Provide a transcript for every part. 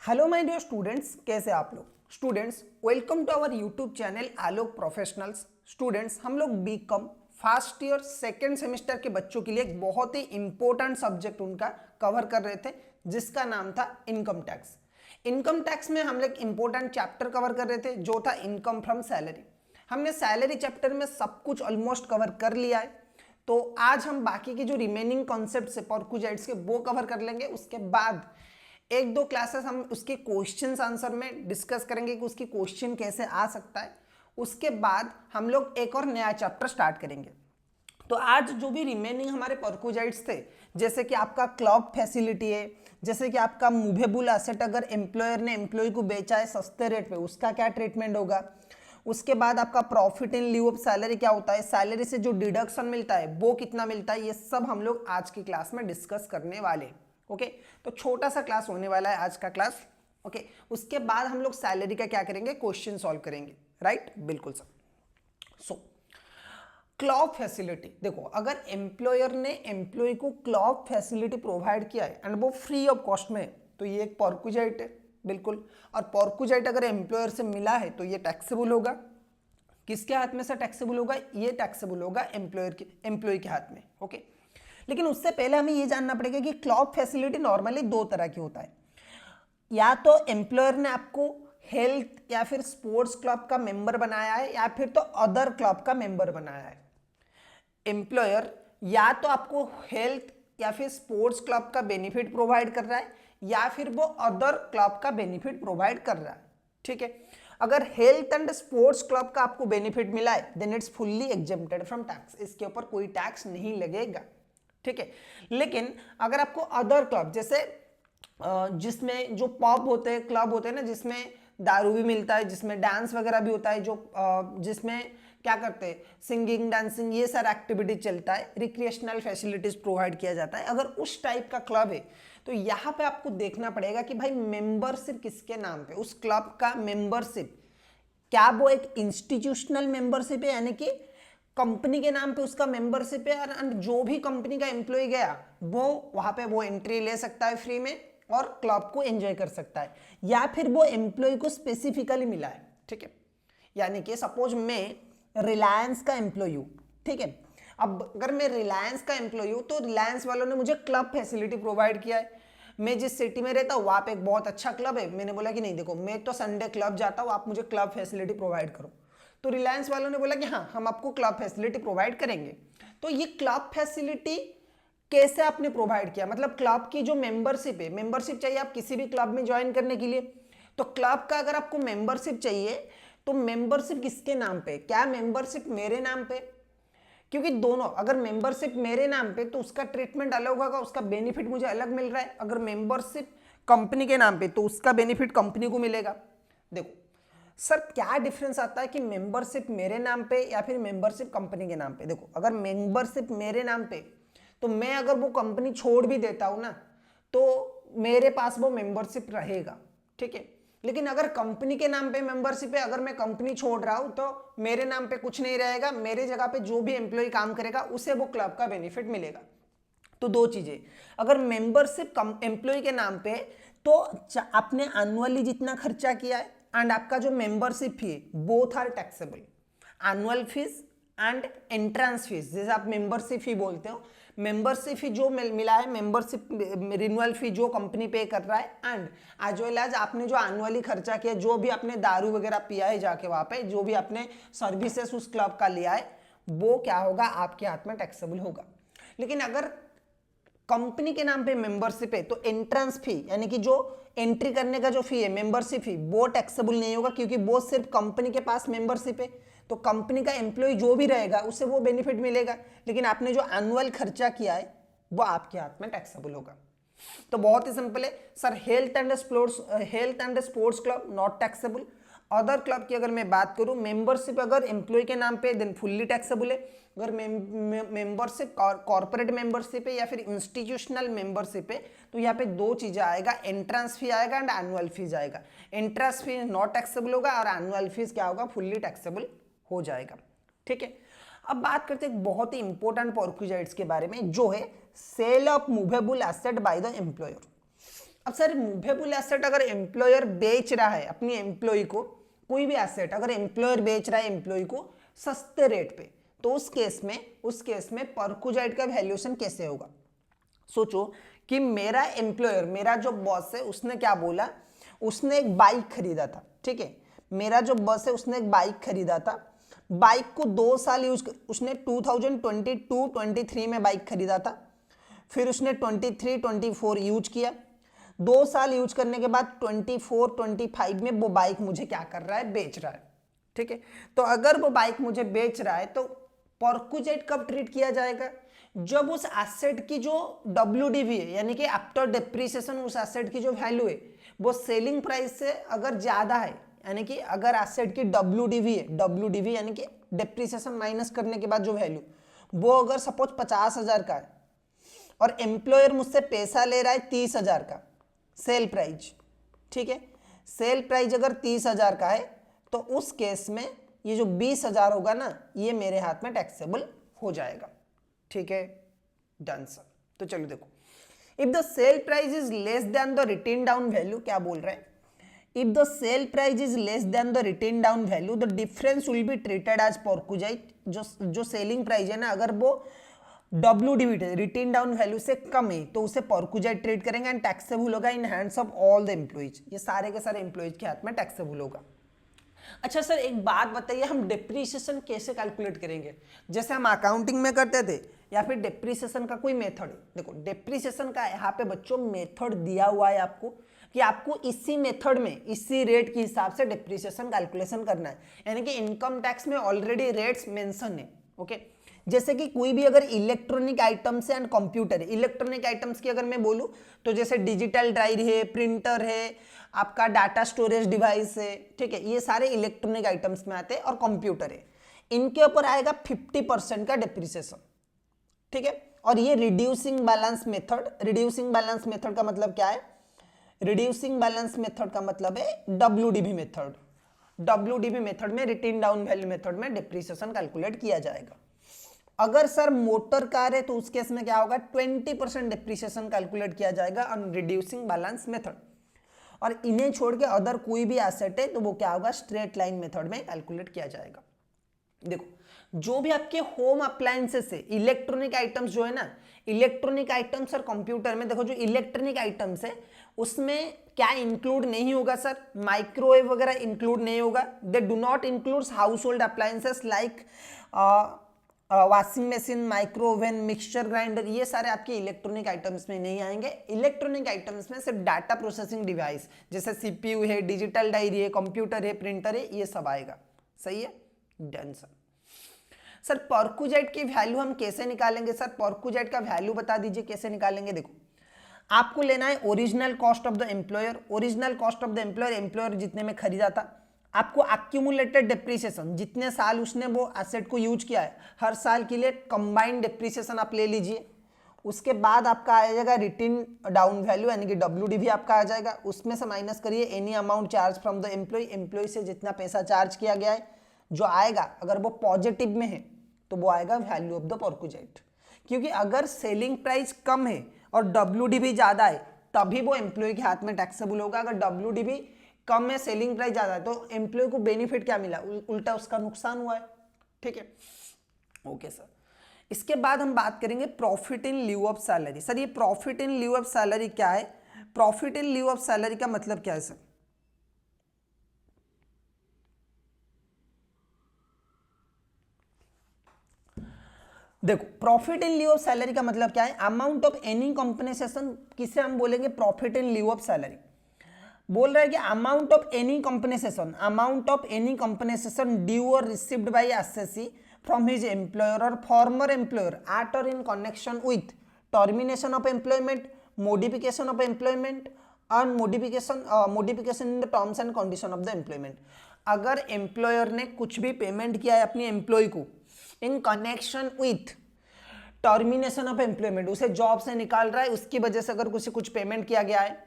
Hello my dear students, कैसे आप लोग students. Welcome to our YouTube channel Alok professionals. Students, हम लोग BCom first year second semester के बच्चों के लिए एक बहुत ही इंपॉर्टेंट सब्जेक्ट उनका कवर कर रहे थे, जिसका नाम था इनकम टैक्स। इनकम टैक्स में हम लोग इंपॉर्टेंट चैप्टर कवर कर रहे थे, जो था इनकम फ्रॉम सैलरी। हमने सैलरी चैप्टर में सब कुछ ऑलमोस्ट कवर कर लिया है, तो आज हम बाकी के जो रिमेनिंग कॉन्सेप्ट्स है परक्विजाइट्स के वो कवर कर लेंगे। उसके बाद एक दो क्लासेस हम उसके क्वेश्चंस आंसर में डिस्कस करेंगे कि उसकी क्वेश्चन कैसे आ सकता है। उसके बाद हम लोग एक और नया चैप्टर स्टार्ट करेंगे। तो आज जो भी रिमेनिंग हमारे परक्विजाइट्स थे, जैसे कि आपका क्लब फैसिलिटी है, जैसे कि आपका मूवेबल एसेट अगर एम्प्लॉयर ने एम्प्लॉय को बेचा है सस्ते रेट पे, उसका क्या ट्रीटमेंट होगा। उसके बाद आपका profit in leave of salary क्या होता है, सैलरी से जो डिडक्शन मिलता है वो कितना मिलता है, ये सब हम लोग आज की क्लास में डिस्कस करने वाले हैं। ओके, तो छोटा सा क्लास होने वाला है आज का क्लास। ओके, उसके बाद हम लोग सैलरी का क्या करेंगे, क्वेश्चन सॉल्व करेंगे। राइट, बिल्कुल सर। सो क्लॉब फैसिलिटी, देखो अगर एम्प्लॉयर ने एम्प्लॉय को क्लॉब फैसिलिटी प्रोवाइड किया है एंड वो फ्री ऑफ कॉस्ट में है, तो ये एक परक्विजाइट है बिल्कुल। और परक्विजाइट अगर एम्प्लॉयर से मिला है तो ये टैक्सेबल होगा। किसके हाथ में से टैक्सेबल होगा, ये टैक्सेबल होगा एम्प्लॉय के हाथ में। ओके, लेकिन उससे पहले हमें ये जानना पड़ेगा कि क्लब फैसिलिटी नॉर्मली दो तरह की होता है। या तो एम्प्लॉयर ने आपको हेल्थ या फिर स्पोर्ट्स क्लब का मेंबर बनाया है, या फिर तो अदर क्लब का मेंबर बनाया है। एम्प्लॉयर या तो आपको हेल्थ या फिर स्पोर्ट्स क्लब का बेनिफिट प्रोवाइड कर रहा है, या फिर वो अदर क्लब का बेनिफिट प्रोवाइड कर रहा है। ठीक है, अगर हेल्थ एंड स्पोर्ट्स क्लब का आपको बेनिफिट मिला है then it's fully exempted from tax, इसके ऊपर कोई टैक्स नहीं लगेगा। ठीक है, लेकिन अगर आपको अदर क्लब, जैसे जिसमें जो पब होते हैं, क्लब होते हैं ना, जिसमें दारू भी मिलता है, जिसमें डांस वगैरह भी होता है, जो जिसमें क्या करते हैं, सिंगिंग डांसिंग ये सारा एक्टिविटी चलता है, रिक्रिएशनल फैसिलिटीज प्रोवाइड किया जाता है, अगर उस टाइप का क्लब है तो यहाँ पे आपको देखना पड़ेगा कि भाई मेंबरशिप किसके नाम पे, उस क्लब का मेंबरशिप क्या वो एक इंस्टीट्यूशनल मेंबरशिप है, यानी कि कंपनी के नाम पे उसका मेंबरशिप है, और जो भी कंपनी का एम्प्लॉय गया वो वहां पे वो एंट्री ले सकता है फ्री में और क्लब को एंजॉय कर सकता है, या फिर वो एम्प्लॉय को स्पेसिफिकली मिला है। ठीक है, यानी कि सपोज मैं रिलायंस का एम्प्लॉय हूं। ठीक है, अब अगर मैं रिलायंस का एम्प्लॉय हूं तो रिलायंस वालों ने मुझे क्लब फैसिलिटी प्रोवाइड किया है। मैं जिस सिटी में रहता हूँ वहां पे एक बहुत अच्छा क्लब है, मैंने बोला कि नहीं देखो मैं तो संडे क्लब जाता हूँ, आप मुझे क्लब फैसिलिटी प्रोवाइड करो। तो रिलायंस वालों ने बोला कि हाँ हम आपको क्लब फैसिलिटी प्रोवाइड करेंगे। तो ये क्लब फैसिलिटी कैसे आपने प्रोवाइड किया, मतलब क्लब की जो मेंबरशिप है, मेंबरशिप चाहिए आप किसी भी क्लब में ज्वाइन करने के लिए, तो क्लब का अगर आपको मेंबरशिप चाहिए तो मेंबरशिप किसके नाम पे, क्या मेंबरशिप मेरे नाम पे, क्योंकि दोनों, अगर मेंबरशिप मेरे नाम पे तो उसका ट्रीटमेंट अलग होगा, उसका बेनिफिट मुझे अलग मिल रहा है। अगर मेंबरशिप कंपनी के नाम पे तो उसका बेनिफिट कंपनी को मिलेगा। देखो सर क्या डिफरेंस आता है कि मेंबरशिप मेरे नाम पे या फिर मेंबरशिप कंपनी के नाम पे। देखो अगर मेंबरशिप मेरे नाम पे तो मैं अगर वो कंपनी छोड़ भी देता हूं ना तो मेरे पास वो मेंबरशिप रहेगा। ठीक है, लेकिन अगर कंपनी के नाम पे मेंबरशिप है, अगर मैं कंपनी छोड़ रहा हूं तो मेरे नाम पे कुछ नहीं रहेगा, मेरे जगह पे जो भी एम्प्लॉय काम करेगा उसे वो क्लब का बेनिफिट मिलेगा। तो दो चीजें, अगर मेंबरशिप एम्प्लॉय के नाम पे तो आपने एनुअली जितना खर्चा किया है एंड आपका जो मेंबरशिप फी है both are taxable. Annual fees and entrance fees, जैसे आप मेंबरशिप फी बोलते हो, मेंबरशिप फी जो मिला है, मेंबरशिप रिन्यूअल फी जो कंपनी पे कर रहा है, एंड एज वेल एज आपने जो एनुअली खर्चा किया, जो भी आपने दारू वगैरह पिया है जाके वहां पे, जो भी आपने सर्विसेज उस क्लब का लिया है, वो क्या होगा, आपके हाथ में टैक्सेबल होगा। लेकिन अगर कंपनी के नाम पे मेंबरशिप है तो एंट्रेंस फी यानी कि जो एंट्री करने का जो फी है, मेंबरशिप फी, वो टैक्सेबल नहीं होगा, क्योंकि वो सिर्फ कंपनी के पास मेंबरशिप है। तो कंपनी का एम्प्लॉय जो भी रहेगा उसे वो बेनिफिट मिलेगा, लेकिन आपने जो एनुअल खर्चा किया है वो आपके हाथ में टैक्सेबल होगा। तो बहुत ही सिंपल है sir, health and sports club not taxable. Other club की अगर मैं बात करूं, मेंबरशिप अगर एम्प्लॉय के नाम पे देन फुल्ली टैक्सेबल है। अगर मेंबरशिप कॉर्पोरेट मेंबरशिप है या फिर इंस्टीट्यूशनल मेंबरशिप है तो यहाँ पे दो चीजें आएगा, एंट्रेंस फी आएगा एंड एनुअल फीस आएगा। एंट्रेंस फी नॉट टैक्सेबल होगा और एनुअल फीस क्या होगा, फुल्ली टैक्सेबल हो जाएगा। ठीक है, अब बात करते हैं एक बहुत ही इंपॉर्टेंट परक्विजाइट्स के बारे में, जो है sale of movable asset by the employer. अब सर मूवेबल एसेट अगर एम्प्लॉयर बेच रहा है अपनी एम्प्लॉय को, कोई भी एसेट अगर एम्प्लॉयर बेच रहा है एम्प्लॉय को सस्ते रेट पे, तो उस केस में परक्विजाइट का वैल्यूएशन कैसे होगा? सोचो कि मेरा एम्प्लॉयर, मेरा जो बॉस है, उसने क्या बोला, उसने एक बाइक खरीदा था, ठीक है, मेरा जो बॉस है उसने एक बाइक खरीदा था, बाइक को 2 साल यूज कर, उसने 2022-23 में बाइक खरीदा था, फिर उसने 23-24 यूज किया, 2 साल यूज करने के बाद 24-25 में वो बाइक मुझे क्या कर रहा है, बेच रहा है, ठीक है। तो अगर वो बाइक मुझे बेच रहा है तो परक्विजाइट कब ट्रीट किया जाएगा? जब उस एसेट की जो WDV है, यानी कि आफ्टर डिप्रिसिएशन उस एसेट की जो वैल्यू है वो सेलिंग प्राइस से अगर ज्यादा है, यानी कि अगर एसेट की WDV है, WDV यानी कि डिप्रिसिएशन माइनस करने के बाद जो वैल्यू, वो अगर सपोज 50,000 का है और एम्प्लॉयर मुझसे पैसा ले रहा है 30,000 का सेल प्राइस, ठीक है, सेल प्राइस अगर 30,000 का है तो उस केस में ये जो 20,000 होगा ना, ये मेरे हाथ में टैक्सेबल हो जाएगा, ठीक है, डन सर। तो चलो देखो, if the sale price is less than the written down value, क्या बोल रहे हैं, if the sale price is less than the written down value the difference will be treated as perquisite. जो selling price है ना, अगर वो WDV retain down value से कम है तो उसे परक्विजाइट ट्रीट करेंगे एंड टैक्सेबल होगा in hands of all the employees, ये सारे के सारे एम्प्लॉइज के हाथ में टैक्सेबल होगा। अच्छा सर एक बात बताइए, हम डिप्रिसिएशन कैसे कैलकुलेट करेंगे? जैसे हम अकाउंटिंग में करते थे या फिर डिप्रिसिएशन का कोई मेथड? देखो डिप्रिसिएशन का यहाँ पे बच्चों मेथड दिया हुआ है आपको, कि आपको इसी मेथड में इसी रेट के हिसाब से डिप्रिसिएशन कैलकुलेशन करना है, यानी कि इनकम टैक्स में ऑलरेडी रेट्स मेंशन है, ओके। जैसे कि कोई भी अगर electronic items and computer, electronic items की अगर मैं बोलूँ तो जैसे डिजिटल ड्राइव है, प्रिंटर है, आपका डाटा स्टोरेज डिवाइस है, ठीक है, ये सारे इलेक्ट्रॉनिक आइटम्स में आते हैं, और कंप्यूटर है, इनके ऊपर आएगा 50% का डिप्रिसिएशन, ठीक है। और ये reducing balance method, reducing balance method का मतलब क्या है? रिड्यूसिंग बैलेंस मेथड का मतलब है WDV मेथड। WDV मेथड में, रिटेन डाउन वैल्यू मेथड में डिप्रिसिएशन कैलकुलेट किया जाएगा। अगर सर मोटर कार है तो उस केस में क्या होगा, 20% डिप्रिसिएशन कैलकुलेट किया जाएगा ऑन रिड्यूसिंग बैलेंस मेथड। और इन्हें छोड़ के अदर कोई भी एसेट है तो वो क्या होगा, स्ट्रेट लाइन मेथड में कैलकुलेट किया जाएगा। देखो जो भी आपके होम अप्लायंसेस है, इलेक्ट्रॉनिक आइटम्स जो है ना, इलेक्ट्रॉनिक आइटम्स और कंप्यूटर में देखो जो इलेक्ट्रॉनिक आइटम्स है उसमें क्या इंक्लूड नहीं होगा सर, माइक्रोवेव वगैरह इंक्लूड नहीं होगा। They do not include house hold appliances like washing machine, microwave, mixture grinder, ये सारे आपके इलेक्ट्रॉनिक आइटम्स में नहीं आएंगे। इलेक्ट्रॉनिक आइटम्स में सिर्फ डाटा प्रोसेसिंग डिवाइस जैसे CPU है, डिजिटल डायरी है, कंप्यूटर है, प्रिंटर है, ये सब आएगा। सही है, डन सर। सर परक्विजाइट की वैल्यू हम कैसे निकालेंगे? सर परक्विजाइट का वैल्यू बता दीजिए कैसे निकालेंगे। देखो आपको लेना है original cost of the employer, original cost of the employer, employer जितने में खरीदा था, आपको एक्यूमुलेटेड डिप्रिसिएशन, जितने साल उसने वो एसेट को यूज किया है हर साल के लिए कंबाइंड डिप्रिसिएशन आप ले लीजिए। उसके बाद आपका आ जाएगा रिटेन डाउन वैल्यू यानी कि WDV आपका आ जाएगा, उसमें से माइनस करिए any amount charge from the employee, employee से जितना पैसा चार्ज किया गया है जो आएगा, अगर वो पॉजिटिव में है तो वो आएगा वैल्यू ऑफ द परक्विजाइट। क्योंकि अगर सेलिंग प्राइस कम है और WDV ज्यादा है तभी वो एम्प्लॉय के हाथ में टैक्सेबल होगा। अगर WDV कम है, सेलिंग प्राइस ज्यादा है, तो एम्प्लॉय को बेनिफिट क्या मिला, उल्टा उसका नुकसान हुआ है, ठीक है, ओके सर। इसके बाद हम बात करेंगे profit in lieu of salary. Sir ये profit in lieu of salary क्या है? Profit in lieu of salary का मतलब क्या है सर? देखो profit in lieu of salary का मतलब क्या है? अमाउंट ऑफ एनी कॉम्पनसेशन, किसे हम बोलेंगे profit in lieu of salary. बोल रहा है कि amount of any compensation, amount of any compensation due और received by assessee from his employer or former employer at or in connection with termination of employment, modification of employment and modification in the terms and condition of the employment। अगर employer ने कुछ भी payment किया है अपनी employ को in connection with termination of employment, उसे job से निकाल रहा है, उसकी वजह से अगर कुछ पेमेंट किया गया है,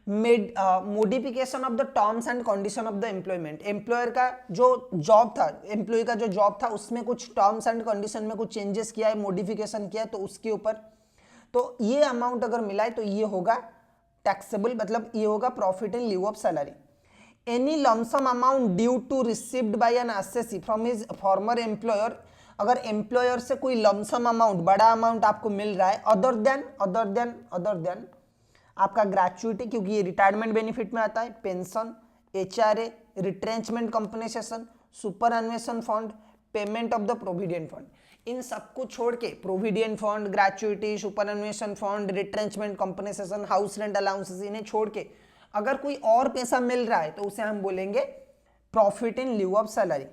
modification of the terms and condition of the employment, employer का जो जॉब था, एम्प्लॉय का जो जॉब था उसमें कुछ टर्म्स एंड कंडीशन में कुछ चेंजेस किया है, मॉडिफिकेशन किया है, तो उसके ऊपर, तो ये अमाउंट अगर मिला है तो ये होगा टैक्सेबल मतलब ये होगा profit in lieu of salary. Any lump sum amount due to received by an SSC from his former employer, अगर एम्प्लॉयर से कोई लमसम अमाउंट बड़ा अमाउंट आपको मिल रहा है अदर देन आपका ग्रेचुइटी, क्योंकि ये रिटायरमेंट बेनिफिट में आता है, pension, HRA, retrenchment compensation, superannuation fund, payment of the provident fund, इन सबको छोड़ के provident fund, gratuity, superannuation fund, retrenchment compensation, house rent allowances, इन्हें छोड़ के अगर कोई और पैसा मिल रहा है तो उसे हम बोलेंगे profit in lieu of salary.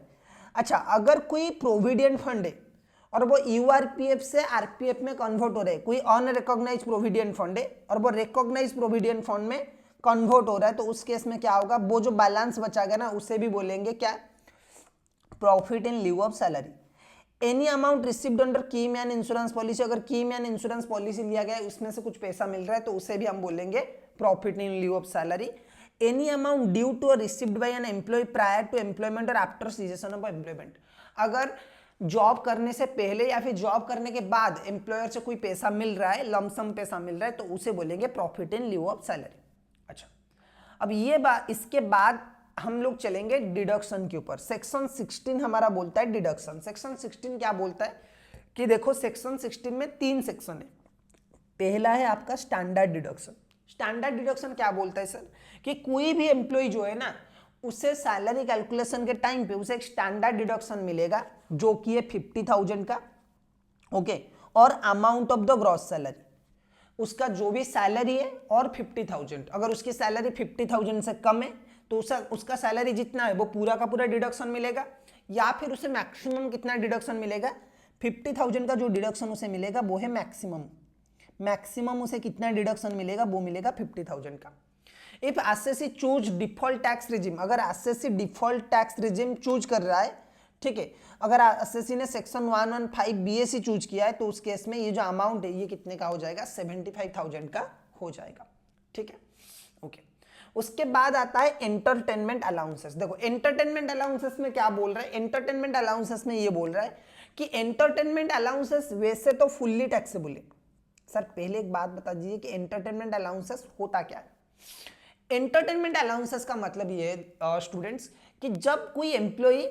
अच्छा, अगर कोई प्रोविडेंट फंड है और वो यूआरपीएफ से आरपीएफ में कन्वर्ट हो रहा है, कोई अनरिकॉग्नाइज प्रोविडेंट फंड है और वो रिकॉग्नाइज प्रोविडेंट फंड में कन्वर्ट हो रहा है, तो उस केस में क्या होगा, वो जो बैलेंस बचा गया ना उसे भी बोलेंगे क्या, profit in lieu of salary. Any amount received under की मैन इंश्योरेंस पॉलिसी, अगर की मैन इंश्योरेंस पॉलिसी लिया गया है उसमें से कुछ पैसा मिल रहा है तो उसे भी हम बोलेंगे profit in lieu of salary. Any amount due to और received by an employee prior to employment और आफ्टर सीजेशन ऑफ एम्प्लॉयमेंट, अगर जॉब करने से पहले या फिर जॉब करने के बाद एम्प्लॉयर से कोई पैसा मिल रहा है, लमसम पैसा मिल रहा है, तो उसे बोलेंगे profit in lieu of salary. अच्छा, अब ये बात, इसके बाद हम लोग चलेंगे डिडक्शन के ऊपर। सेक्शन 16 हमारा बोलता है डिडक्शन। सेक्शन 16 क्या बोलता है कि देखो, सेक्शन 16 में 3 सेक्शन है। पहला है आपका स्टैंडर्ड डिडक्शन। स्टैंडर्ड डिडक्शन क्या बोलता है सर, कि कोई भी एम्प्लॉय जो है ना उसे सैलरी कैलकुलेशन के टाइम पे उसे एक स्टैंडर्ड डिडक्शन मिलेगा जो कि है 50,000 का, ओके, और amount of the gross salary, उसका जो भी सैलरी है और 50,000, अगर उसकी सैलरी 50,000 से कम है तो उसका सैलरी जितना है वो पूरा का पूरा डिडक्शन मिलेगा, या फिर उसे मैक्सिमम कितना डिडक्शन मिलेगा, 50,000 का जो डिडक्शन उसे मिलेगा वो है मैक्सिमम उसे कितना डिडक्शन मिलेगा, वो मिलेगा 50,000 का। If assessee choose default tax regime, अगर assessee default tax regime choose कर रहा है, ठीक है, अगर एसएससी ने सेक्शन 115 बीएससी चूज किया है तो उस केस में ये जो अमाउंट है ये कितने का हो जाएगा, 75,000 का हो जाएगा, ठीक है, ओके। उसके बाद आता है एंटरटेनमेंट अलाउंसेस। देखो एंटरटेनमेंट अलाउंसेस में क्या बोल रहा है, एंटरटेनमेंट अलाउंसेस में ये बोल रहा है कि एंटरटेनमेंट अलाउंसेस वैसे तो फुल्ली टैक्सेबल है। सर पहले एक बात बता दीजिए कि एंटरटेनमेंट अलाउंसेस होता क्या है। एंटरटेनमेंट अलाउंसेस का मतलब ये है स्टूडेंट्स कि जब कोई एम्प्लॉई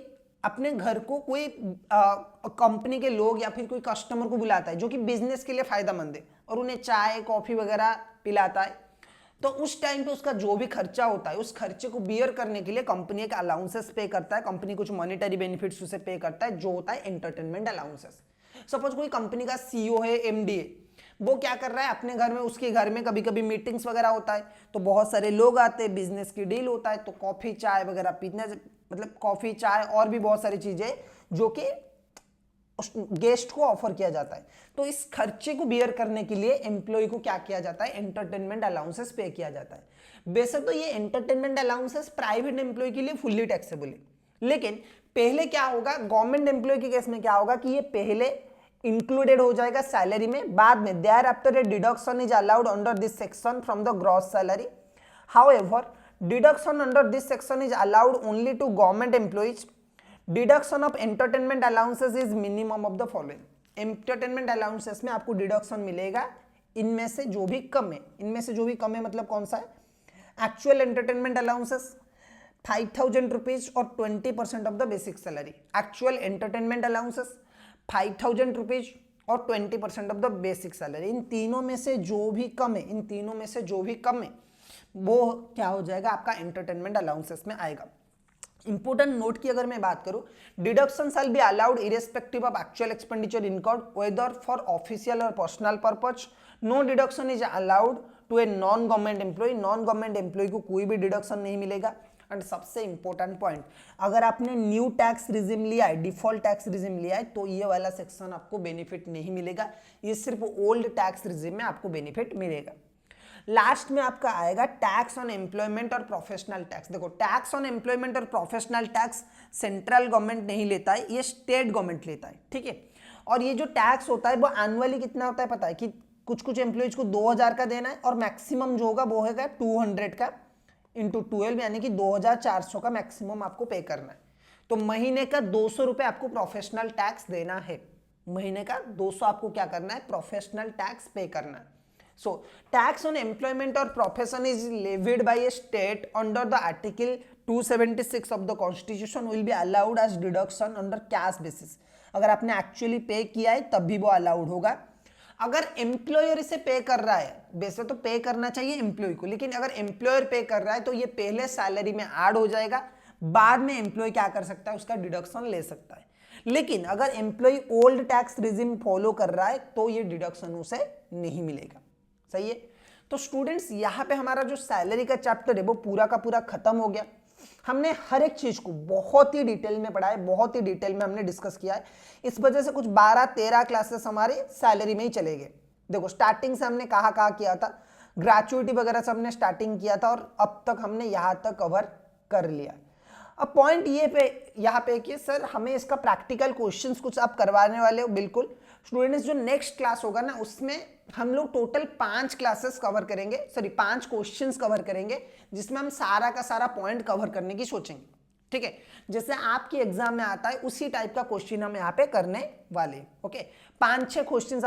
अपने घर को कोई कंपनी के लोग या फिर कोई कस्टमर को बुलाता है जो कि बिजनेस के लिए फायदेमंद है और उन्हें चाय कॉफी वगैरह पिलाता है, तो उस टाइम पे उसका जो भी खर्चा होता है उस खर्चे को बियर करने के लिए कंपनी एक अलाउंसेस पे करता है, कंपनी कुछ मॉनेटरी बेनिफिट्स उसे पे करता है जो होता है एंटरटेनमेंट अलाउंसेस। सपोज कोई कंपनी का सीईओ है, एमडी है, वो क्या कर रहा है अपने घर में, उसके घर में कभी कभी मीटिंग्स वगैरह होता है तो बहुत सारे लोग आते हैं, बिजनेस की डील होता है, तो कॉफी चाय वगैरह पीने, मतलब कॉफी चाय और भी बहुत सारी चीजें जो कि गेस्ट को ऑफर किया जाता है, तो इस खर्चे को बियर करने के लिए एम्प्लॉय को क्या किया जाता है, एंटरटेनमेंट अलाउंसेस पे किया जाता है। वैसे तो ये एंटरटेनमेंट अलाउंसेस प्राइवेट एम्प्लॉय के लिए फुल्ली टैक्सेबल है, लेकिन पहले क्या होगा, गवर्नमेंट एम्प्लॉय के केस में क्या होगा कि ये पहले इंक्लूडेड हो जाएगा सैलरी में, बाद में thereafter a deduction is allowed under this section from the gross salary. However deduction under this section is allowed only to government employees. Deduction of entertainment allowances is minimum of the following. Entertainment allowances में आपको deduction मिलेगा इनमें से जो भी कम है, इनमें से जो भी कम है मतलब कौन सा है, एक्चुअल एंटरटेनमेंट अलाउंसेस 5,000 रुपीज और 20% of the basic salary. Actual entertainment allowances 5,000 rupees और 20% ऑफ द बेसिक सैलरी। इन तीनों में से जो भी कम है, इन तीनों में से जो भी कम है वो क्या हो जाएगा, आपका एंटरटेनमेंट अलाउंसेस में आएगा। इंपोर्टेंट नोट की अगर मैं बात करूं, deduction shall be allowed irrespective of actual expenditure incurred whether for official और personal purpose. No deduction is allowed to a non government employee. Non government employee को कोई भी डिडक्शन नहीं मिलेगा। एंड सबसे इंपॉर्टेंट पॉइंट, अगर आपने न्यू टैक्स रिजिम लिया है, डिफॉल्ट टैक्स रिजिम लिया है, तो ये वाला सेक्शन आपको बेनिफिट नहीं मिलेगा, ये सिर्फ ओल्ड टैक्स रिजिम में आपको बेनिफिट मिलेगा। लास्ट में आपका आएगा टैक्स ऑन एम्प्लॉयमेंट और प्रोफेशनल टैक्स। देखो टैक्स ऑन एम्प्लॉयमेंट और प्रोफेशनल टैक्स सेंट्रल गवर्नमेंट नहीं लेता है, ये स्टेट गवर्नमेंट लेता है, ठीक है। और ये जो टैक्स होता है वो एनुअली कितना होता है पता है, कि कुछ कुछ एम्प्लॉयज को 2,000 का देना है और मैक्सिमम जो होगा वो होगा 200 का इंटू 12, यानी कि 2,400 का मैक्सिमम आपको पे करना है। तो महीने का 200 रुपये आपको प्रोफेशनल टैक्स देना है, महीने का 200 आपको क्या करना है, प्रोफेशनल टैक्स पे करना है। So tax on employment or profession is levied by a state under the article 276 of the constitution will be allowed as deduction under cash basis. अगर आपने एक्चुअली पे किया है तब भी वो अलाउड होगा। अगर एम्प्लॉयर इसे पे कर रहा है, वैसे तो पे करना चाहिए एम्प्लॉय को, लेकिन अगर एम्प्लॉयर पे कर रहा है तो ये पहले सैलरी में ऐड हो जाएगा, बाद में एम्प्लॉय क्या कर सकता है, उसका डिडक्शन ले सकता है। लेकिन अगर employee old tax regime follow कर रहा है तो ये डिडक्शन उसे नहीं मिलेगा। सही है। तो स्टूडेंट्स यहाँ पे हमारा जो सैलरी का चैप्टर है वो पूरा का पूरा खत्म हो गया। हमने हर एक चीज को बहुत ही डिटेल में पढ़ा है, बहुत ही डिटेल में हमने डिस्कस किया है। इस वजह से कुछ 12-13 क्लासेस हमारे सैलरी में ही चले गए। देखो स्टार्टिंग से हमने कहाँ किया था, ग्रेचुइटी वगैरह से हमने स्टार्टिंग किया था और अब तक हमने यहाँ तक कवर कर लिया। अब पॉइंट ये पे यहाँ पे कि सर हमें इसका प्रैक्टिकल क्वेश्चंस कुछ आप करवाने वाले हो। बिल्कुल स्टूडेंट्स, जो नेक्स्ट क्लास होगा ना उसमें हम लोग टोटल 5 क्लासेस कवर करेंगे, सॉरी 5 क्वेश्चंस कवर करेंगे, जिसमें हम सारा का सारा पॉइंट कवर करने की सोचेंगे। ठीक है, जैसे आपके एग्जाम में आता है उसी टाइप का क्वेश्चन हम यहाँ पे करने वाले। ओके, 5-6 क्वेश्चन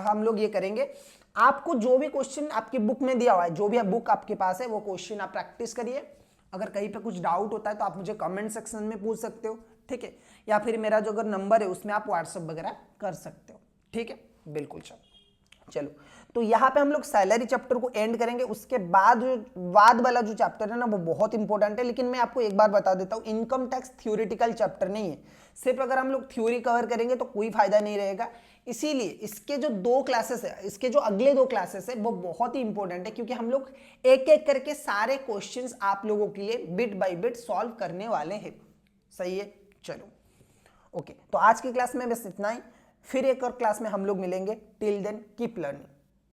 हम लोग ये करेंगे। आपको जो भी क्वेश्चन आपकी बुक में दिया हुआ है, जो भी बुक आपके पास है वो क्वेश्चन आप प्रैक्टिस करिए। अगर कहीं पे कुछ डाउट होता है तो आप मुझे कमेंट सेक्शन में पूछ सकते हो। ठीक है, या फिर मेरा जो अगर नंबर है उसमें आप व्हाट्सएप वगैरह कर सकते हो। ठीक है, बिल्कुल। चलो तो यहाँ पे हम लोग सैलरी चैप्टर को एंड करेंगे। उसके बाद वाला जो चैप्टर है ना वो बहुत इंपॉर्टेंट है, लेकिन मैं आपको एक बार बता देता हूँ, इनकम टैक्स थ्योरेटिकल चैप्टर नहीं है। सिर्फ अगर हम लोग थ्योरी कवर करेंगे तो कोई फायदा नहीं रहेगा। इसीलिए इसके जो 2 क्लासेस है, इसके जो अगले 2 क्लासेस है वो बहुत ही इंपॉर्टेंट है, क्योंकि हम लोग एक एक करके सारे क्वेश्चंस आप लोगों के लिए बिट बाय बिट सॉल्व करने वाले हैं। सही है। चलो ओके, तो आज की क्लास में बस इतना ही। फिर एक और क्लास में हम लोग मिलेंगे। Till then keep learning.